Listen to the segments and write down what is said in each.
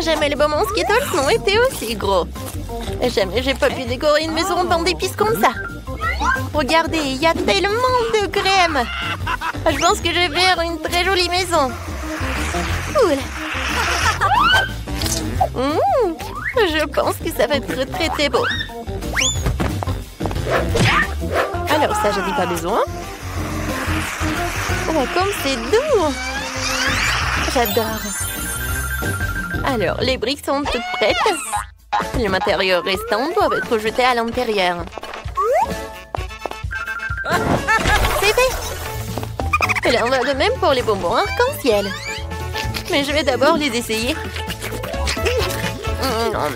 Jamais les bonbons Skittles n'ont été aussi gros. Jamais j'ai pas pu décorer une maison en pain d'épices comme ça. Regardez, il y a tellement de crème. Je pense que je vais faire une très jolie maison. Cool. Je pense que ça va être très très beau. Alors ça, j'en ai pas besoin. Oh, comme c'est doux. J'adore. Alors, les briques sont toutes prêtes. Le matériau restant doit être jeté à l'intérieur. C'est fait. Et là, on va de même pour les bonbons arc-en-ciel. Mais je vais d'abord les essayer. Non,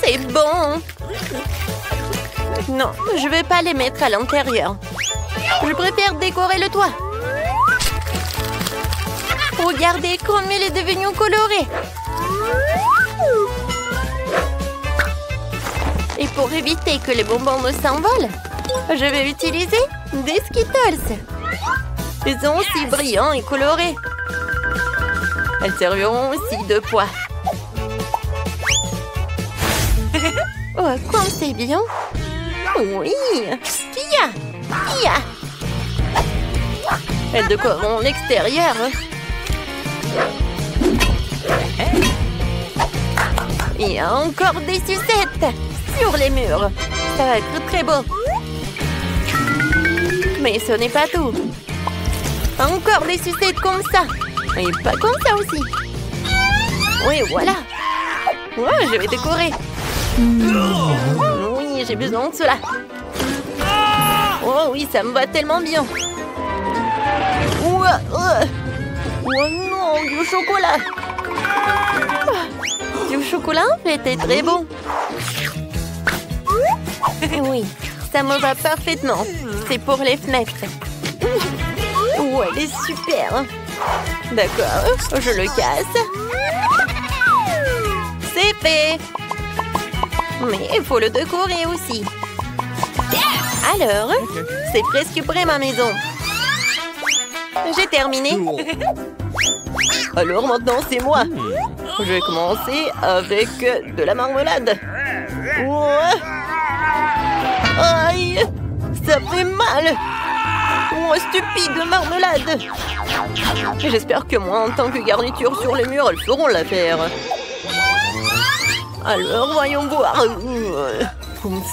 c'est bon. Non, je vais pas les mettre à l'intérieur. Je préfère décorer le toit. Regardez comme il est devenu coloré. Et pour éviter que les bonbons ne s'envolent, je vais utiliser des Skittles. Ils sont aussi brillants et colorés. Elles serviront aussi de poids. Oh, comme c'est bien. Oui. Qui a Elles décoreront l'extérieur. Il y a encore des sucettes sur les murs. Ça va être très beau. Mais ce n'est pas tout. Encore des sucettes comme ça. Et pas comme ça aussi. Oui, voilà. Ouais, je vais décorer. Oui, j'ai besoin de cela. Oh oui, ça me va tellement bien. Oh non, du chocolat. Du chocolat, en fait, est très bon. Oui, ça me va parfaitement. C'est pour les fenêtres. Oh, elle est super. D'accord, je le casse. C'est fait. Mais il faut le décorer aussi. Alors, c'est presque prêt ma maison. J'ai terminé. Alors maintenant, c'est moi. Je vais commencer avec de la marmelade. Ouais. Aïe, ça fait mal. Oh, stupide marmelade. J'espère que moi, en tant que garniture sur les murs, elles feront l'affaire. Alors, voyons voir.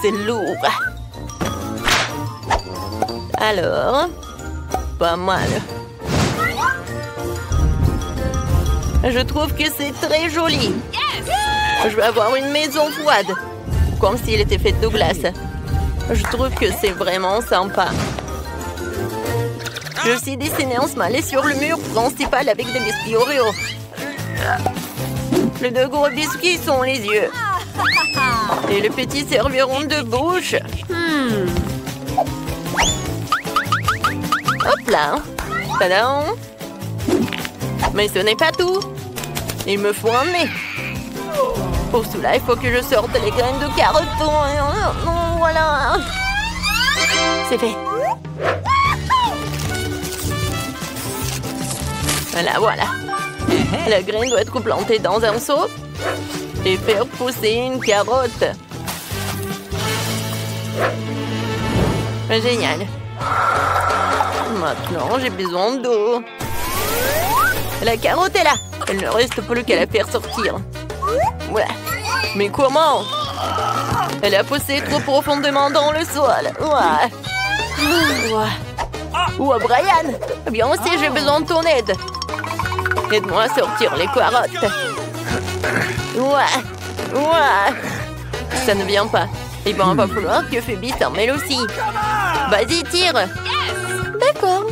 C'est lourd. Alors, pas mal. Je trouve que c'est très joli. Je vais avoir une maison froide, comme s'il était fait de glace. Je trouve que c'est vraiment sympa. Je suis dessiné en smiley sur le mur principal avec des biscuits Oreo. Les deux gros biscuits sont les yeux. Et les petits serviront de bouche. Hop là. Tadam. Mais ce n'est pas tout. Il me faut un nez. Pour cela, il faut que je sorte les graines de carottes. Voilà. C'est fait. Voilà. La graine doit être plantée dans un seau et faire pousser une carotte. Génial. Maintenant, j'ai besoin d'eau. La carotte est là. Il ne reste plus qu'à la faire sortir. Ouais. Mais comment? Elle a poussé trop profondément dans le sol. Ouais. Ouais, Brian. Bien aussi, j'ai besoin de ton aide. Aide-moi à sortir les carottes. Ouais. Ça ne vient pas. Il va falloir que Phoebe s'en mêle aussi. Vas-y, tire. D'accord.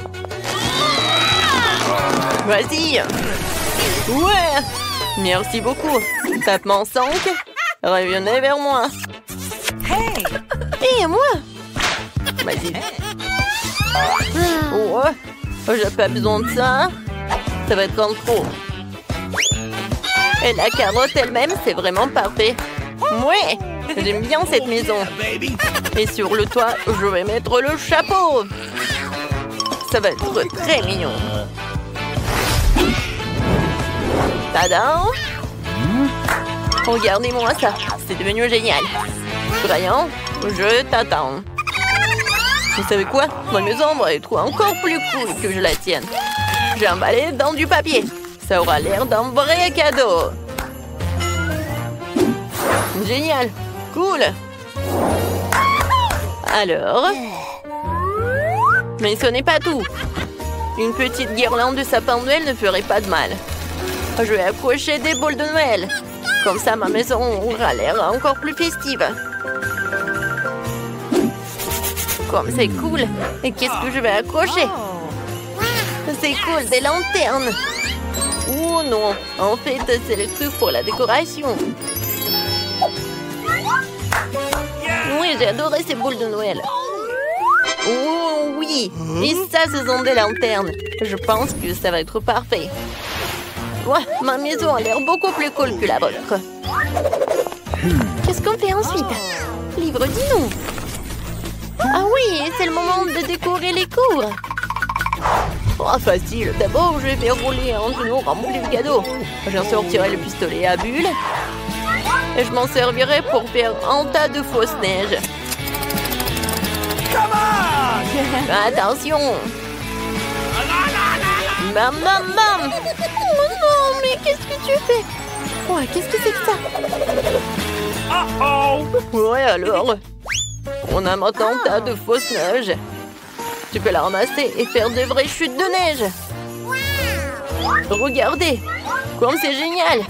Vas-y. Ouais. Merci beaucoup. Tapement 5. Revenez vers moi. Et moi. Vas-y. Ouais. J'ai pas besoin de ça. Ça va être en trop. Et la carotte elle-même, c'est vraiment parfait. Ouais. J'aime bien cette maison. Et sur le toit, je vais mettre le chapeau. Ça va être très mignon. Tadam! Regardez-moi ça, c'est devenu génial. Brian, je t'attends. Vous savez quoi? Ma maison va être encore plus cool que je la tienne. J'ai emballé dans du papier. Ça aura l'air d'un vrai cadeau. Génial. Cool. Alors? Mais ce n'est pas tout. Une petite guirlande de sapin de Noël ne ferait pas de mal. Je vais accrocher des boules de Noël. Comme ça, ma maison aura l'air encore plus festive. Comme c'est cool. Et qu'est-ce que je vais accrocher? C'est cool, des lanternes. Oh non, en fait, c'est le truc pour la décoration. Oui, j'ai adoré ces boules de Noël. Oh oui, et ça, ce sont des lanternes. Je pense que ça va être parfait. Ouais, ma maison a l'air beaucoup plus cool que la vôtre. Qu'est-ce qu'on fait ensuite? Livre, dis-nous. Ah oui, c'est le moment de décorer les cours. Oh, facile. D'abord, je vais faire rouler un genou rempli de cadeaux. J'en sortirai le pistolet à bulles. Et je m'en servirai pour faire un tas de fausses neiges. Attention. Bam, bam, bam. Oh non, mais qu'est-ce que tu fais? Ouais, qu'est-ce que c'est que ça? Ouais, alors. On a maintenant un tas de fausses neiges. Tu peux la ramasser et faire de vraies chutes de neige. Regardez, comme c'est génial.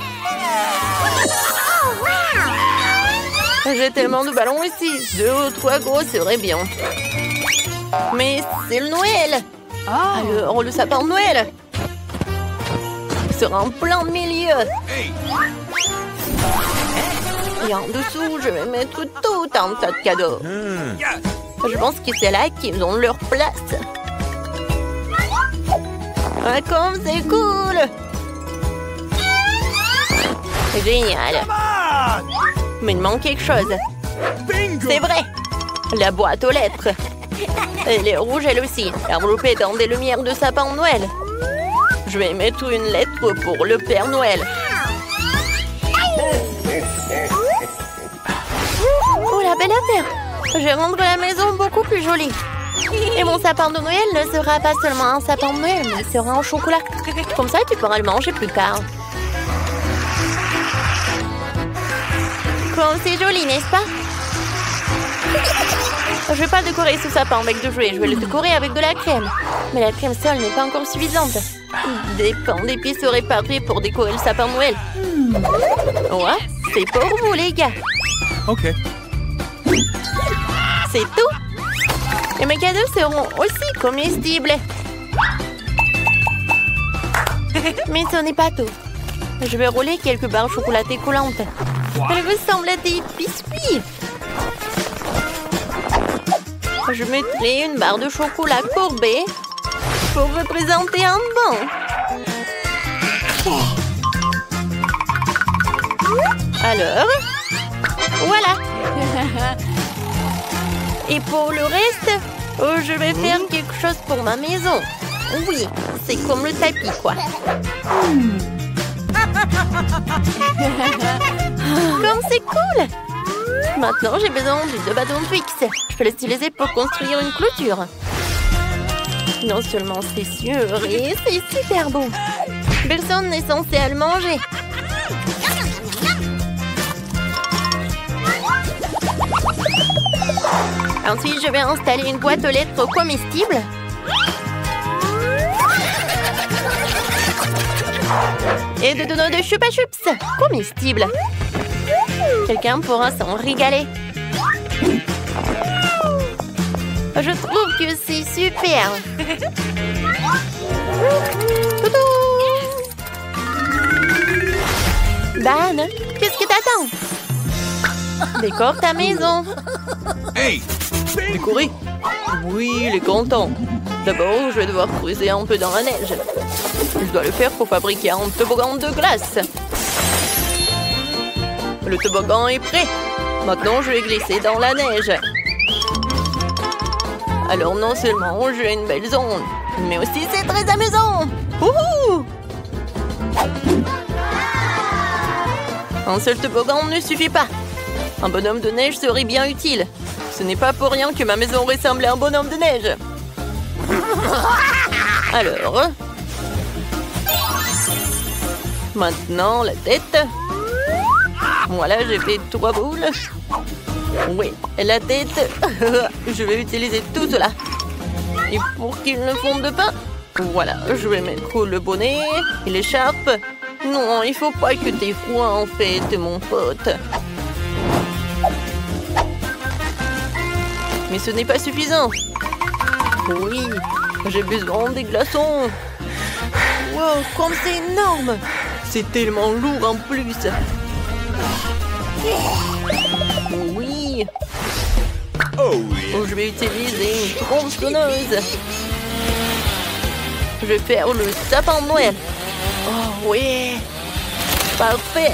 J'ai tellement de ballons ici. 2 ou 3 gros serait bien. Mais c'est le Noël. Alors, le sapin de Noël sera en plein milieu. Et en dessous, je vais mettre tout un tas de cadeaux. Je pense que c'est là qu'ils ont leur place. Ah, comme c'est cool! C'est génial. Mais il manque quelque chose. C'est vrai! La boîte aux lettres. Elle est rouge elle aussi, enveloppée dans des lumières de sapin de Noël. Je vais mettre une lettre pour le Père Noël. Oh, la belle affaire! Je vais rendre la maison beaucoup plus jolie. Et mon sapin de Noël ne sera pas seulement un sapin de Noël, mais il sera en chocolat. Comme ça, tu pourras le manger plus tard. Comme c'est joli, n'est-ce pas? Je ne vais pas décorer ce sapin avec de jouets, je vais le décorer avec de la crème. Mais la crème seule n'est pas encore suffisante. Des pains d'épices seraient parfaits pour décorer le sapin de Noël. Ouais, c'est pour vous, les gars. Ok. C'est tout. Et mes cadeaux seront aussi comestibles. Mais ce n'est pas tout. Je vais rouler quelques barres chocolatées coulantes. Elles ressemblent à des biscuits. Je mettrai une barre de chocolat courbée pour représenter un banc. Alors, voilà. Et pour le reste, je vais faire quelque chose pour ma maison. Oui, c'est comme le tapis, quoi. Comme c'est cool! Maintenant, j'ai besoin de 2 bâtons fixes. Je peux les utiliser pour construire une clôture. Non seulement c'est sûr, et c'est super beau. Personne n'est censé le manger. Ensuite, je vais installer une boîte aux lettres comestible. Et de donuts de Chupa Chups comestibles. Quelqu'un pourra s'en régaler. Je trouve que c'est super. Dan, qu'est-ce que t'attends? Décore ta maison. Hey! Décorer? Oui, il est content. D'abord, je vais devoir creuser un peu dans la neige. Je dois le faire pour fabriquer un toboggan de glace. Le toboggan est prêt. Maintenant, je vais glisser dans la neige. Alors, non seulement j'ai une belle zone, mais aussi c'est très amusant. Wouhou! Un seul toboggan ne suffit pas. Un bonhomme de neige serait bien utile. Ce n'est pas pour rien que ma maison ressemble à un bonhomme de neige. Alors... Maintenant, la tête. Voilà, j'ai fait 3 boules. Oui, la tête. Je vais utiliser tout cela. Et pour qu'il ne fonde pas, voilà, je vais mettre le bonnet et l'écharpe. Non, il faut pas que t'aies froid en fait, mon pote. Mais ce n'est pas suffisant. Oui, j'ai besoin des glaçons. Wow, comme c'est énorme. C'est tellement lourd en plus. Oui. Oh, yeah. Je vais utiliser une tronçonneuse. Je vais faire le sapin de Noël. Oh oui. Parfait.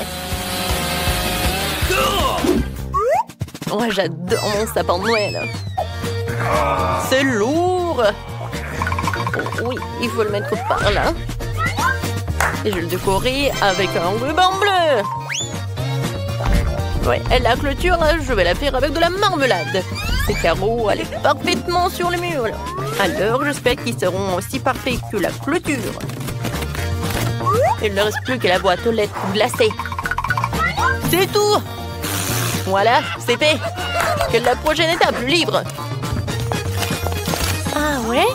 Oh, j'adore mon sapin de Noël. C'est lourd. Oh, oui, il faut le mettre par là. Et je vais le décorer avec un ruban bleu. Ouais, et la clôture, je vais la faire avec de la marmelade. Ces carreaux allaient parfaitement sur le mur. Alors, j'espère qu'ils seront aussi parfaits que la clôture. Il ne reste plus que la boîte aux lettres glacée. C'est tout. Voilà, c'est fait. Quelle est la prochaine étape, le livre? Ah ouais?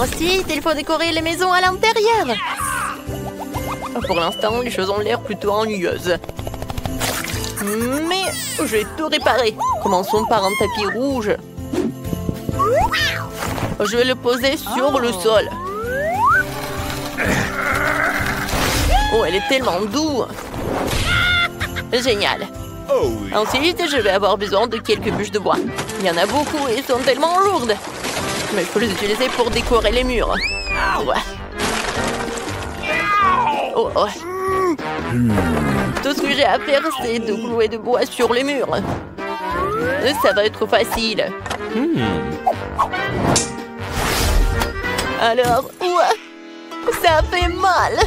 Ensuite, il faut décorer les maisons à l'intérieur. Pour l'instant, les choses ont l'air plutôt ennuyeuses. Mais je vais tout réparer. Commençons par un tapis rouge. Je vais le poser sur le sol. Oh, elle est tellement douce. Génial. Oh, yeah. Ensuite, je vais avoir besoin de quelques bûches de bois. Il y en a beaucoup et elles sont tellement lourdes. Mais il faut les utiliser pour décorer les murs. Ouais. Oh, oh. Tout ce que j'ai à faire, c'est de clouer de bois sur les murs. Ça va être facile. Alors, ouais, ça fait mal.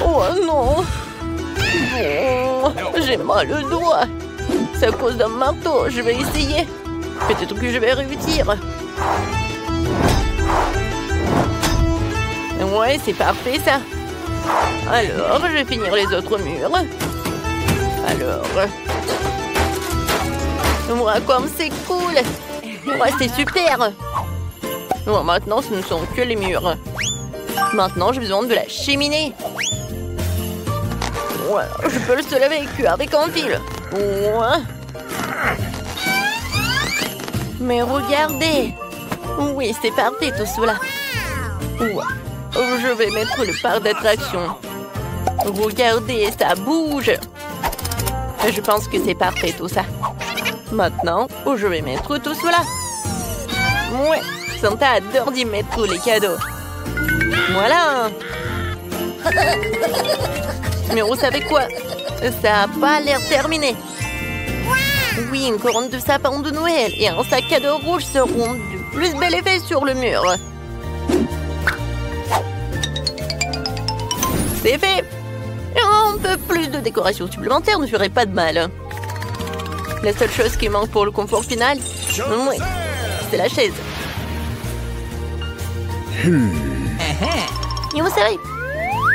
Oh non. Oh, j'ai mal au doigt. C'est à cause d'un marteau. Je vais essayer. Peut-être que je vais réussir. Ouais, c'est parfait ça. Alors, je vais finir les autres murs. Alors... Moi, comme c'est cool. Ouais, c'est super. Bon, maintenant, ce ne sont que les murs. Maintenant, j'ai besoin de la cheminée. Ouais, je peux le seul avec un fil. Ouais. Mais regardez. Oui, c'est parfait tout cela. Ouais. Je vais mettre le parc d'attraction. Regardez, ça bouge. Je pense que c'est parfait tout ça. Maintenant, je vais mettre tout cela. Ouais, Santa adore d'y mettre les cadeaux. Voilà. Mais vous savez quoi? Ça n'a pas l'air terminé. Oui, une couronne de sapin de Noël et un sac cadeau rouge seront du plus bel effet sur le mur. C'est fait. Un peu plus de décoration supplémentaire ne ferait pas de mal. La seule chose qui manque pour le confort final, oui, c'est la chaise. Et vous savez,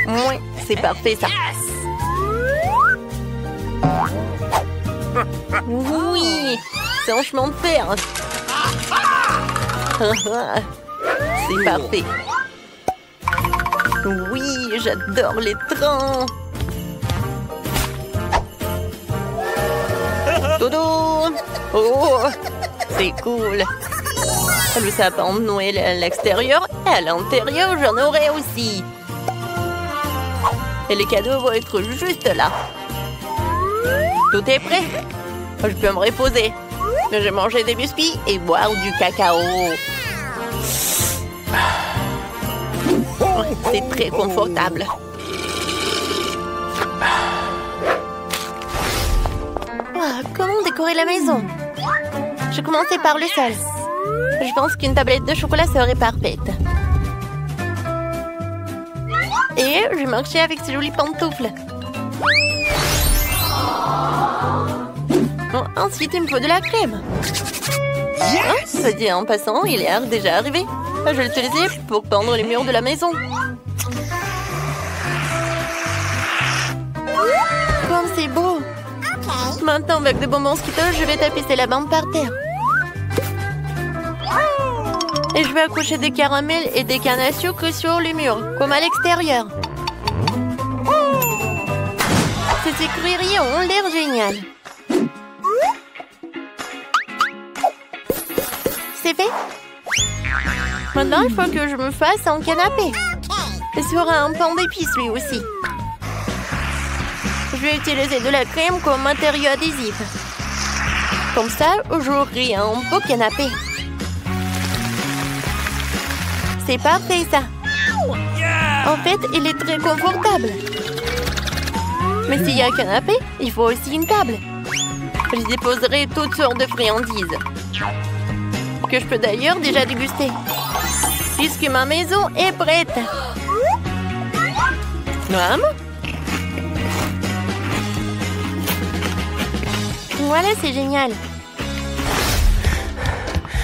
oui, c'est parfait ça. Oui, c'est un chemin de fer. C'est parfait. Oui, j'adore les trains. Dodo. Oh, c'est cool. Le sapin de Noël à l'extérieur et à l'intérieur, j'en aurai aussi. Et les cadeaux vont être juste là. Tout est prêt. Je peux me reposer. Je vais manger des biscuits et boire du cacao. C'est très confortable. Oh, comment décorer la maison? Je commençais par le sol. Je pense qu'une tablette de chocolat serait parfaite. Et je marchais avec ces jolies pantoufles. Ensuite, il me faut de la crème. Ça dit en passant, il est déjà arrivé. Je vais l'utiliser pour peindre les murs de la maison. Comme c'est beau. Maintenant, avec des bonbons Skittles, je vais tapisser la bande par terre. Et je vais accrocher des caramels et des cannes à sucre sur les murs, comme à l'extérieur. Ces écrieries ont l'air géniales. C'est fait. Maintenant, il faut que je me fasse un canapé. Et sera un pain d'épices, lui aussi. Je vais utiliser de la crème comme matériau adhésif. Comme ça, j'aurai un beau canapé. C'est parfait, ça. En fait, il est très confortable. Mais s'il y a un canapé, il faut aussi une table. Je déposerai toutes sortes de friandises. Que je peux d'ailleurs déjà déguster. Puisque ma maison est prête. Voilà, c'est génial.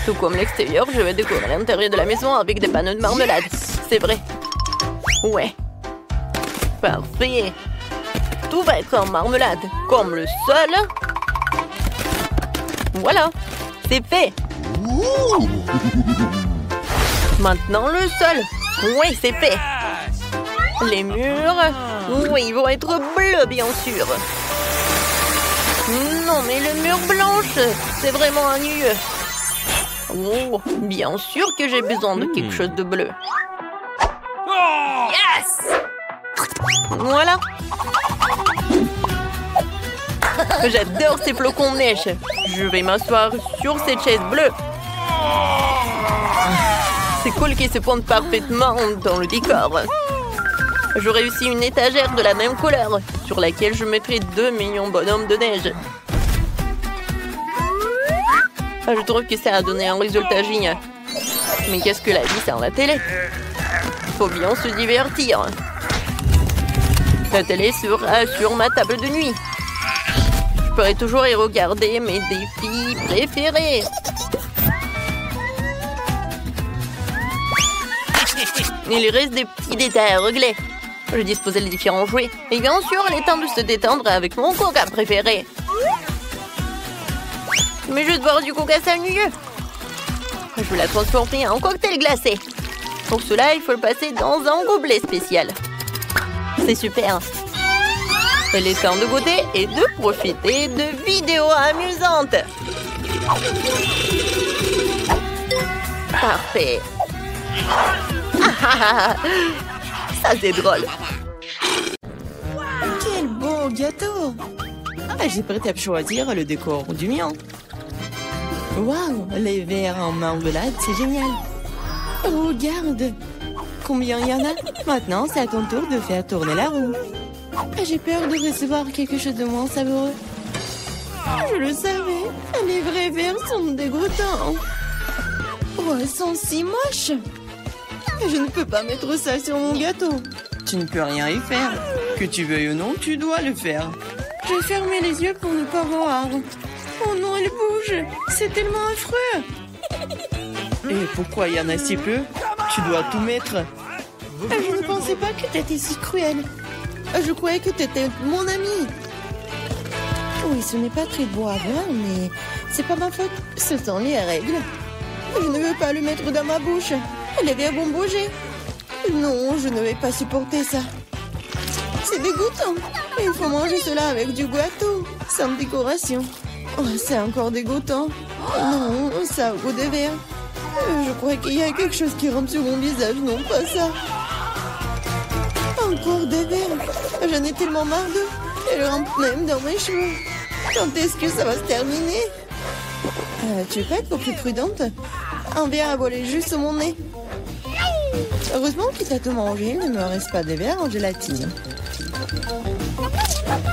Tout comme l'extérieur, je vais décorer l'intérieur de la maison avec des panneaux de marmelade. C'est vrai. Ouais. Parfait. Tout va être en marmelade, comme le sol. Voilà, c'est fait. Maintenant le sol. Oui, c'est fait. Les murs. Oui, ils vont être bleus, bien sûr. Non, mais le mur blanche, c'est vraiment ennuyeux. Oh, bien sûr que j'ai besoin de quelque chose de bleu. Yes! Voilà. J'adore ces flocons de neige. Je vais m'asseoir sur cette chaise bleue. C'est cool qu'ils se pondent parfaitement dans le décor. J'aurai aussi une étagère de la même couleur sur laquelle je mettrai 2 millions de bonhommes de neige. Je trouve que ça a donné un résultat génial. Mais qu'est-ce que la vie sans la télé? Faut bien se divertir. La télé sera sur ma table de nuit. Je pourrai toujours y regarder mes défis préférés. Il reste des petits détails à régler. Je disposais les différents jouets. Et bien sûr, il est temps de se détendre avec mon coca préféré. Mais je vais boire du coca ennuyeux. Je vais la transformer en cocktail glacé. Pour cela, il faut le passer dans un gobelet spécial. C'est super. Il est temps de goûter et de profiter de vidéos amusantes. Parfait. Ça, c'est drôle. Quel beau gâteau! J'ai prêt à choisir le décor du mien. Waouh, les verres en marmelade, c'est génial. Regarde, combien il y en a. Maintenant, c'est à ton tour de faire tourner la roue. J'ai peur de recevoir quelque chose de moins savoureux. Je le savais, les vrais verres sont dégoûtants. Oh, elles sont si moches. Je ne peux pas mettre ça sur mon gâteau. Tu ne peux rien y faire. Que tu veuilles ou non, tu dois le faire. J'ai fermé les yeux pour ne pas voir. Oh non, elle bouge. C'est tellement affreux. Et pourquoi il y en a si peu? Tu dois tout mettre. Je ne pensais pas que tu étais si cruel. Je croyais que tu étais mon ami. Oui, ce n'est pas très beau à voir, mais c'est pas ma faute. Ce sont les règles. Je ne veux pas le mettre dans ma bouche. Les verres vont bouger. Non, je ne vais pas supporter ça. C'est dégoûtant. Il faut manger cela avec du gâteau, sans décoration. Oh, c'est encore dégoûtant. Non, ça a goût de verre. Je crois qu'il y a quelque chose qui rentre sur mon visage. Non, pas ça. Encore des verres. J'en ai tellement marre d'eux. Elles rentrent même dans mes cheveux. Quand est-ce que ça va se terminer? Tu peux être plus prudente? Un verre a volé juste sur mon nez. Heureusement qu'il t'a tout mangé. Il ne me reste pas de verre en gélatine.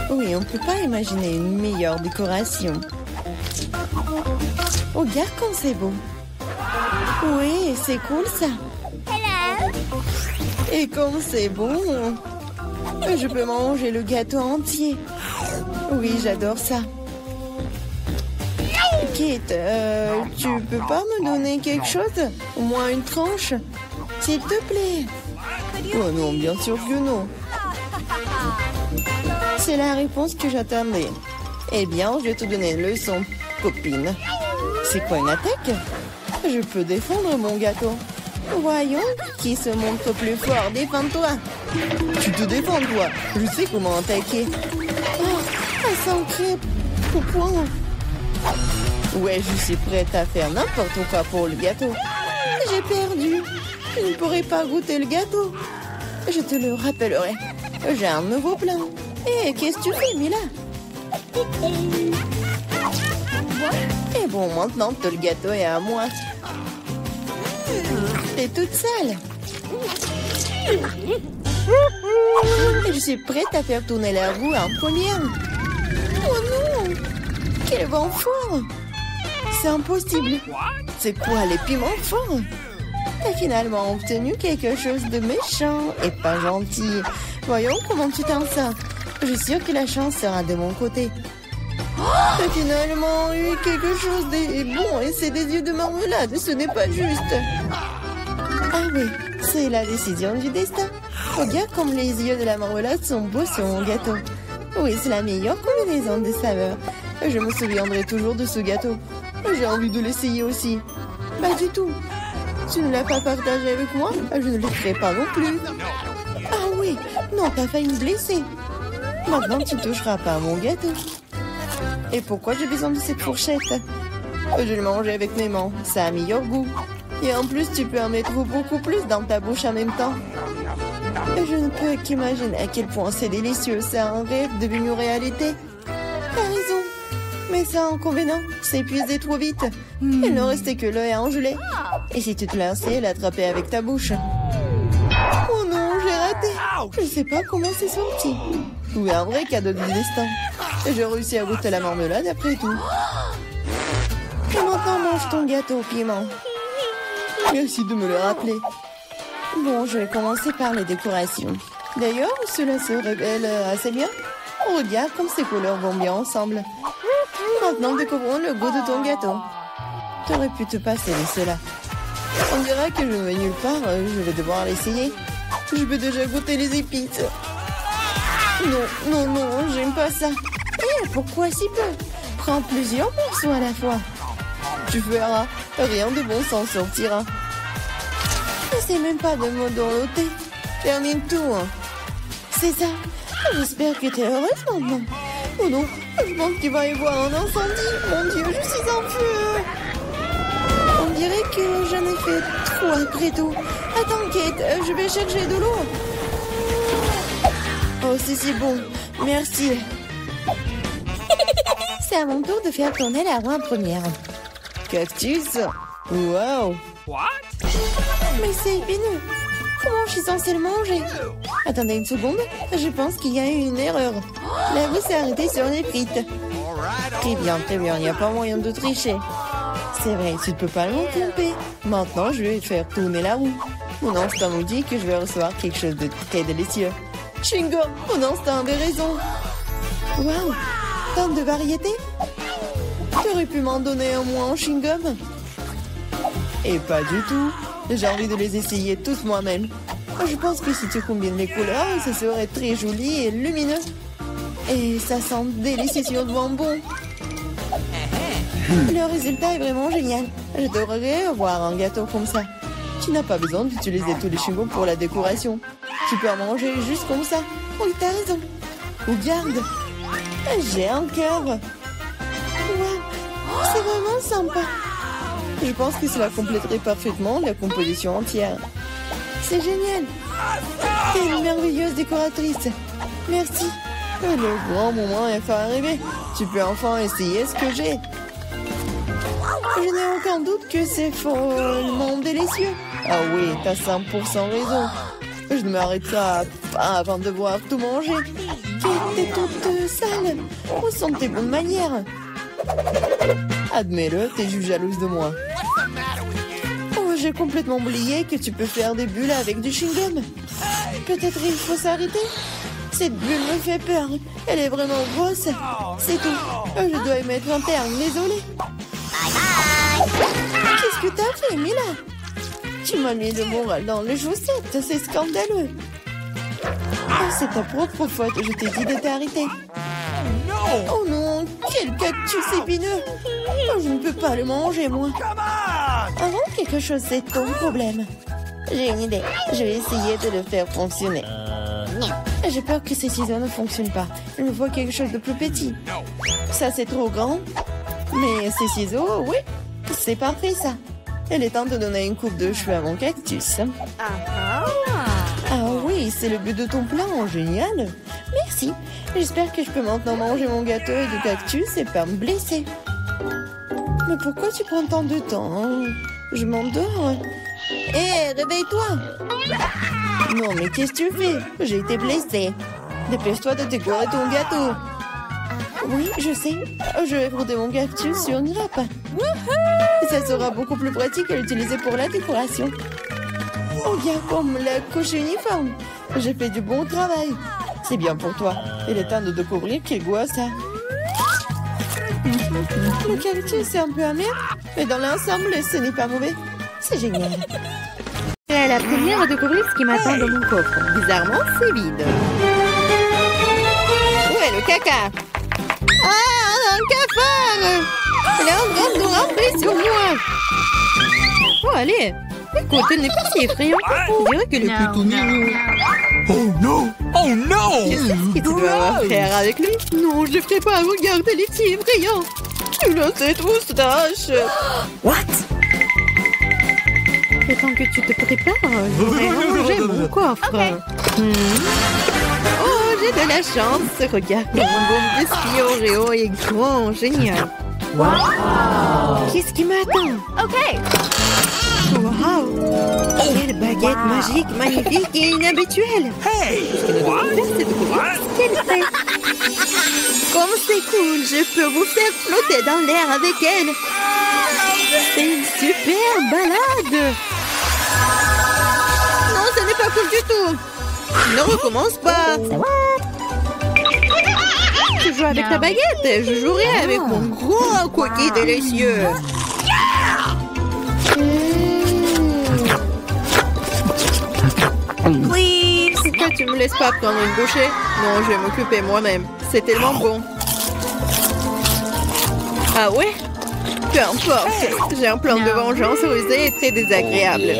Oui, on ne peut pas imaginer une meilleure décoration. Oh, regarde comme c'est beau. Oui, c'est cool ça. Et comme c'est bon, je peux manger le gâteau entier. Oui, j'adore ça. Kate, tu peux pas me donner quelque chose? Au moins une tranche? S'il te plaît. Oh non, bien sûr que non. C'est la réponse que j'attendais. Eh bien, je vais te donner une leçon, copine. C'est quoi une attaque? Je peux défendre mon gâteau. Voyons qui se montre plus fort. Défends-toi. Tu te défends, toi. Je sais comment attaquer. Oh, un sang crêpe. Au point. Ouais, je suis prête à faire n'importe quoi pour le gâteau. J'ai perdu. Je ne pourrai pas goûter le gâteau. Je te le rappellerai. J'ai un nouveau plan. Hé, qu'est-ce que tu fais, Mila? Et bon, maintenant que le gâteau est à moi. T'es toute sale. Je suis prête à faire tourner la roue en première. Oh non! Quel vent fort! C'est impossible. C'est quoi les piments forts? T'as finalement obtenu quelque chose de méchant et pas gentil. Voyons comment tu t'en sors. Je suis sûre que la chance sera de mon côté. T'as finalement eu quelque chose de bon et c'est des yeux de marmelade. Ce n'est pas juste. Ah oui, c'est la décision du destin. Regarde comme les yeux de la marmelade sont beaux sur mon gâteau. Oui, c'est la meilleure combinaison de saveurs. Je me souviendrai toujours de ce gâteau. J'ai envie de l'essayer aussi. Pas du tout. Tu ne l'as pas partagé avec moi, je ne le ferai pas non plus. Ah oui, non, t'as failli me blesser. Maintenant, tu ne toucheras pas à mon gâteau. Et pourquoi j'ai besoin de cette fourchette? Je vais le manger avec mes mains, ça a meilleur goût. Et en plus, tu peux en mettre beaucoup plus dans ta bouche en même temps. Je ne peux qu'imaginer à quel point c'est délicieux. C'est un rêve devenu réalité. T'as raison. Mais ça, inconvénient, c'est épuisé trop vite. Il ne restait que l'œil à engeler. Et si tu te lançais, l'attraper avec ta bouche. Oh non, j'ai raté. Je ne sais pas comment c'est sorti. Oui, un vrai cadeau du destin. J'ai réussi à goûter la marmelade après tout. Et maintenant, mange ton gâteau au piment. Merci de me le rappeler. Bon, je vais commencer par les décorations. D'ailleurs, cela se révèle assez bien. Regarde comme ces couleurs vont bien ensemble. Maintenant, découvrons le goût de ton gâteau. T'aurais pu te passer de cela. On dirait que je ne vais nulle part, je vais devoir l'essayer. Je peux déjà goûter les épices. Non, non, non, j'aime pas ça. Eh, pourquoi si peu? Prends plusieurs morceaux à la fois. Tu verras, rien de bon s'en sortira. N'essaie même pas de me dorloter. Termine tout. Hein. C'est ça. J'espère que tu es heureuse maintenant. Oh non, je pense qu'il va y avoir un incendie. Mon Dieu, je suis en feu. On dirait que j'en ai fait trop après tout. Attends, Kate, je vais chercher de l'eau. Oh, c'est bon. Merci. C'est à mon tour de faire tourner la roue en première. Cactus. Wow. Mais c'est épineux. Comment je suis censée le manger? Attendez une seconde. Je pense qu'il y a eu une erreur. La roue s'est arrêtée sur les frites. Très bien, très bien. Il n'y a pas moyen de tricher. C'est vrai, tu ne peux pas me tromper. Maintenant, je vais faire tourner la roue. Mon instinct me dit que je vais recevoir quelque chose de très délicieux. Chewing-gum, mon instinct avait raison. Waouh, tant de variétés. Tu aurais pu m'en donner un moins en chewing-gum? Et pas du tout. J'ai envie de les essayer tous moi-même. Je pense que si tu combines les couleurs, ce serait très joli et lumineux. Et ça sent délicieux sur le bonbon. Le résultat est vraiment génial. J'adorerais avoir un gâteau comme ça. Tu n'as pas besoin d'utiliser tous les chewing-gums pour la décoration. Tu peux en manger juste comme ça. Oui, t'as raison. Regarde. J'ai un cœur. Waouh. C'est vraiment sympa. Je pense que cela compléterait parfaitement la composition entière. C'est génial. T'es une merveilleuse décoratrice. Merci. Le grand moment est enfin arrivé. Tu peux enfin essayer ce que j'ai. Je n'ai aucun doute que c'est follement délicieux. Ah oui, t'as 100% raison. Je ne m'arrêterai pas avant de voir tout manger. T'es toute sale. Où sont tes bonnes manières? Admets-le, t'es juste jalouse de moi. Oh, j'ai complètement oublié que tu peux faire des bulles avec du chewing-gum. Peut-être il faut s'arrêter. Cette bulle me fait peur. Elle est vraiment grosse. C'est tout. Je dois y mettre un terme, désolé. Qu'est-ce que t'as fait, Mila? Tu m'as mis le moral dans les chaussettes, c'est scandaleux. Ah, c'est ta propre faute, je t'ai dit de t'arrêter. Oh non, quel cactus épineux. Oh, je ne peux pas le manger, moi. Avant quelque chose, c'est ton problème. J'ai une idée, je vais essayer de le faire fonctionner. J'ai peur que ces ciseaux ne fonctionnent pas. Il me faut quelque chose de plus petit. Ça, c'est trop grand. Mais ces ciseaux, oui, c'est parfait, ça. Il est temps de donner une coupe de cheveux à mon cactus. Ah oui, c'est le but de ton plan, génial. Merci. J'espère que je peux maintenant manger mon gâteau et du cactus et pas me blesser. Mais pourquoi tu prends tant de temps, hein? Je m'endors. Hé, réveille-toi. Non, mais qu'est-ce que tu fais? J'ai été blessée. Dépêche-toi de décorer ton gâteau. Oui, je sais. Je vais frotter mon cactus sur une grappe. Ça sera beaucoup plus pratique à l'utiliser pour la décoration. Regarde comme la coche uniforme. J'ai fait du bon travail. C'est bien pour toi. Il est temps de découvrir quel goût a ça. Le cactus est un peu amer, mais dans l'ensemble, ce n'est pas mauvais. C'est génial. C'est la première à découvrir ce qui m'attend dans mon coffre. Bizarrement, c'est vide. Où est le caca? Ah, un cafard! Il est en train de ramper sur moi. Oh, allez. Écoute, elle n'est pas si effrayante. On dirait qu'elle est plutôt mignonne. Oh non! Oh non! Qu'est-ce que tu dois avoir faire avec lui? Non, je ne ferai pas. Regarde, elle est si effrayante. Tu as cette moustache. What? Le temps que tu te prépares, je vais ranger mon coffre. Oh, j'ai de la chance. Regarde, mon bon biscuit Oreo est grand, génial. Wow. Qu'est-ce qui m'attend? OK. Wow. Quelle baguette magique, magnifique et inhabituelle. Hey! Ce qu'elle doit faire, c'est de voir ce qu'elle fait. Comme c'est cool, je peux vous faire flotter dans l'air avec elle. C'est une super balade. Non, ce n'est pas cool du tout. Ne recommence pas. Tu joues avec ta baguette. Je jouerai avec mon gros cookie délicieux. Pourquoi tu me laisses pas prendre une bouchée? Non, je vais m'occuper moi-même. C'est tellement bon. Ah ouais? Peu importe. J'ai un plan de vengeance rusé et très désagréable.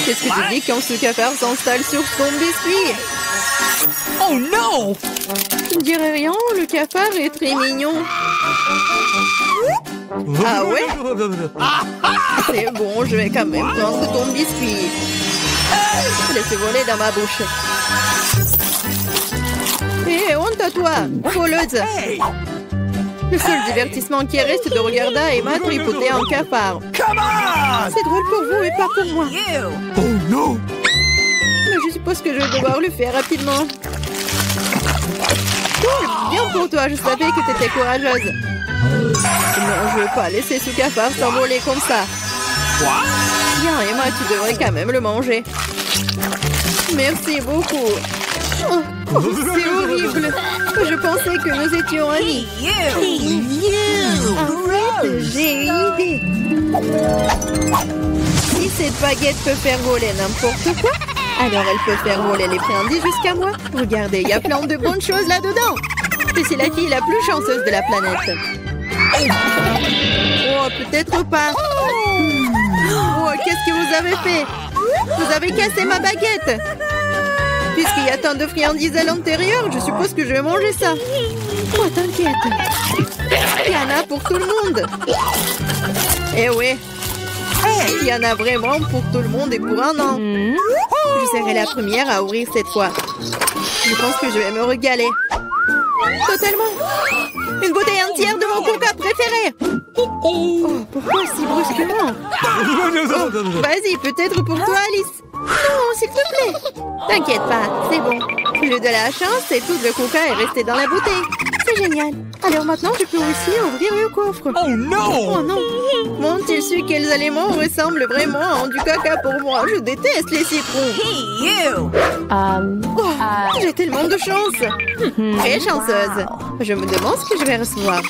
Qu'est-ce que tu dis quand ce cafard s'installe sur ton biscuit? Oh non! Je ne dirais rien, le cafard est très mignon. Ah ouais? C'est bon, je vais quand même prendre ton biscuit. Laissez voler dans ma bouche. Hé, honte à toi, voleuse! Le seul divertissement qui reste de regarder Emma tripoter un cafard. C'est drôle pour vous et pas pour moi. Oh non! Mais je suppose que je vais devoir le faire rapidement. Cool, bien pour toi, je savais que t'étais courageuse. Non, je ne veux pas laisser ce cafard s'envoler comme ça. Bien, Emma, tu devrais quand même le manger. Merci beaucoup. Oh, c'est horrible. Je pensais que nous étions amis. Arrête, j'ai une idée. Si cette baguette peut faire voler n'importe quoi, alors elle peut faire voler les friandises jusqu'à moi. Regardez, il y a plein de bonnes choses là-dedans. Je suis la fille la plus chanceuse de la planète. Oh, peut-être pas. Oh, qu'est-ce que vous avez fait? Vous avez cassé ma baguette. Puisqu'il y a tant de friandises à l'intérieur, je suppose que je vais manger ça. Oh, t'inquiète. Il y en a pour tout le monde. Eh oui. Il y en a vraiment pour tout le monde et pour un an. Je serai la première à ouvrir cette fois. Je pense que je vais me régaler. Totalement. Une bouteille entière de mon coca préféré. Oh, pourquoi si brusquement? Oh, vas-y, peut-être pour toi, Alice. Non, s'il te plaît. T'inquiète pas, c'est bon. J'ai eu de la chance et tout le coca est resté dans la bouteille. C'est génial. Alors maintenant, je peux aussi ouvrir le coffre. Oh non! Oh non! M'ont-ils su quels aliments ressemblent vraiment à du caca pour moi? Je déteste les citrons. Oh, j'ai tellement de chance. Très chanceuse. Je me demande ce que je vais recevoir.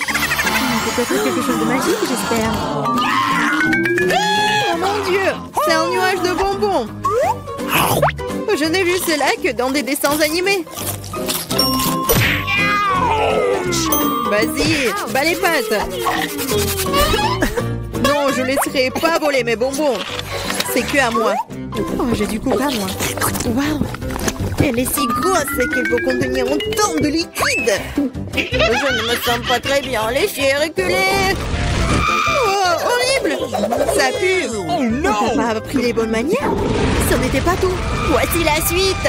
Peut-être quelque chose de magique, j'espère. Oh mon Dieu, c'est un nuage de bonbons. Je n'ai vu cela que dans des dessins animés. Vas-y, bats les pattes. Non, je laisserai pas voler mes bonbons. C'est que à moi. Oh, j'ai du coup pas moi. Waouh, elle est si grosse qu'elle peut contenir autant de liquide. Je ne me sens pas très bien, léchée et reculée. Oh, horrible. Ça pue. Oh no! T'as pas appris les bonnes manières? Ce n'était pas tout. Voici la suite.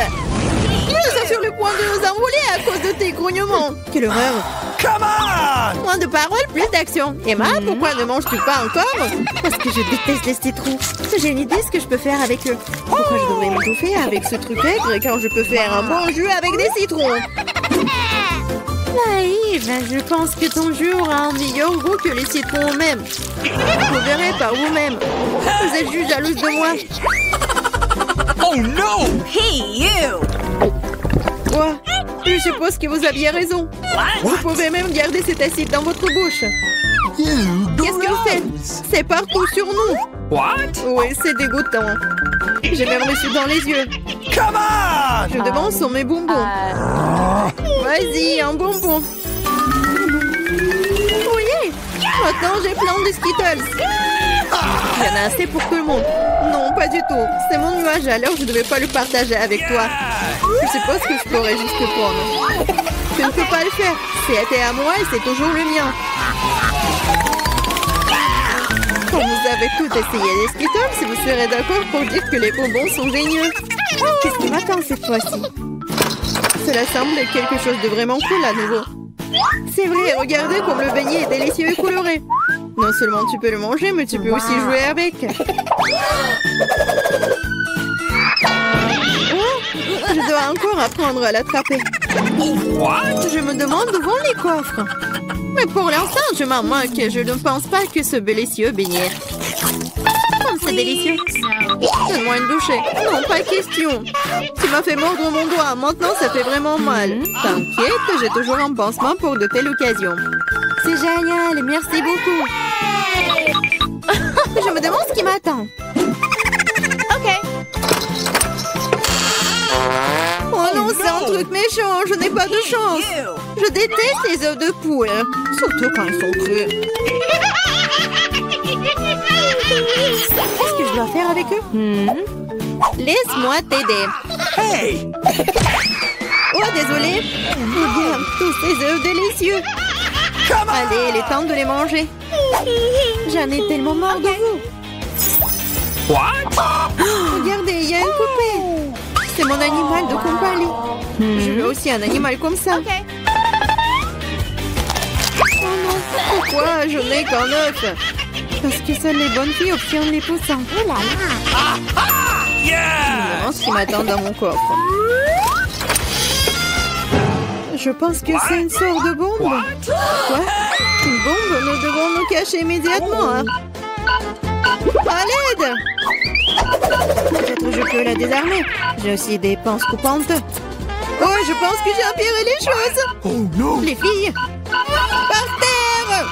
Nous sommes sur le point de nous envoler à cause de tes grognements. Quelle horreur. Come on! Moins de paroles, plus d'action. Emma, pourquoi ne manges-tu pas encore? Parce que je déteste les citrons. J'ai une idée ce que je peux faire avec eux. Pourquoi je devrais m'étouffer avec ce truc aigre quand je peux faire un bon jus avec des citrons? Naïve, je pense que ton jus aura un meilleur goût que les citrons eux-mêmes. Vous verrez par vous-même. Vous êtes juste jalouse de moi. Oh no! Hey, you! Quoi? Je suppose que vous aviez raison. Vous pouvez même garder cet acide dans votre bouche. Qu'est-ce que vous faites? C'est partout sur nous. What? Oui, c'est dégoûtant. J'ai même reçu dans les yeux. Come on! Je demande sur mes bonbons. Vas-y, un bonbon. Oui, maintenant j'ai plein de Skittles. Il y en a assez pour tout le monde. Non, pas du tout. C'est mon nuage, alors je ne devais pas le partager avec toi. Je suppose que je pourrais juste le prendre. Je ne peux pas le faire. C'était à moi et c'est toujours le mien. Quand vous avez tout essayé les Skittles, vous serez d'accord pour dire que les bonbons sont géniaux. Qu'est-ce qui m'attend cette fois-ci? Cela semble être quelque chose de vraiment cool à nouveau. C'est vrai, regardez comme le beignet est délicieux et coloré. Non seulement tu peux le manger, mais tu peux aussi jouer avec. Oh, je dois encore apprendre à l'attraper. What? Je me demande où vont les coffres. Mais pour l'instant, je m'en moque. Je ne pense pas que ce délicieux beignet. Comme c'est délicieux. Donne-moi une bouchée. Non, pas question. Tu m'as fait mordre mon doigt. Maintenant, ça fait vraiment mal. T'inquiète, j'ai toujours un pansement pour de telles occasions. C'est génial. Merci beaucoup. Je me demande ce qui m'attend. OK. Oh non, c'est un truc méchant. Je n'ai pas de chance. Je déteste les œufs de poule. Surtout quand ils sont crus. Qu'est-ce que je dois faire avec eux? Laisse-moi t'aider. Hey! Oh, désolé. Regarde tous ces œufs délicieux. Allez, il est temps de les manger. J'en ai tellement marre de vous. What? Regardez, il y a une poupée. C'est mon animal de compagnie. Je veux aussi un animal comme ça. Oh non, pourquoi je n'ai qu'un œuf? Parce que seules les bonnes filles obtiennent les poussins. Oh là là. Je me demande ce qui m'attend dans mon coffre. Je pense que c'est une sorte de bombe. Quoi? Une bombe? Nous devons nous cacher immédiatement. Hein? À l'aide! Peut-être je peux la désarmer. J'ai aussi des pinces coupantes. Oh, je pense que j'ai empiré les choses. Oh no! Les filles, par terre!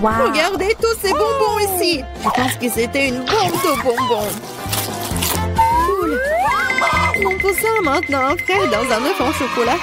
Wow! Regardez tous ces bonbons ici. Je pense que c'était une bombe de bonbons. Cool. Mon poussin a maintenant un frère dans un œuf en chocolat.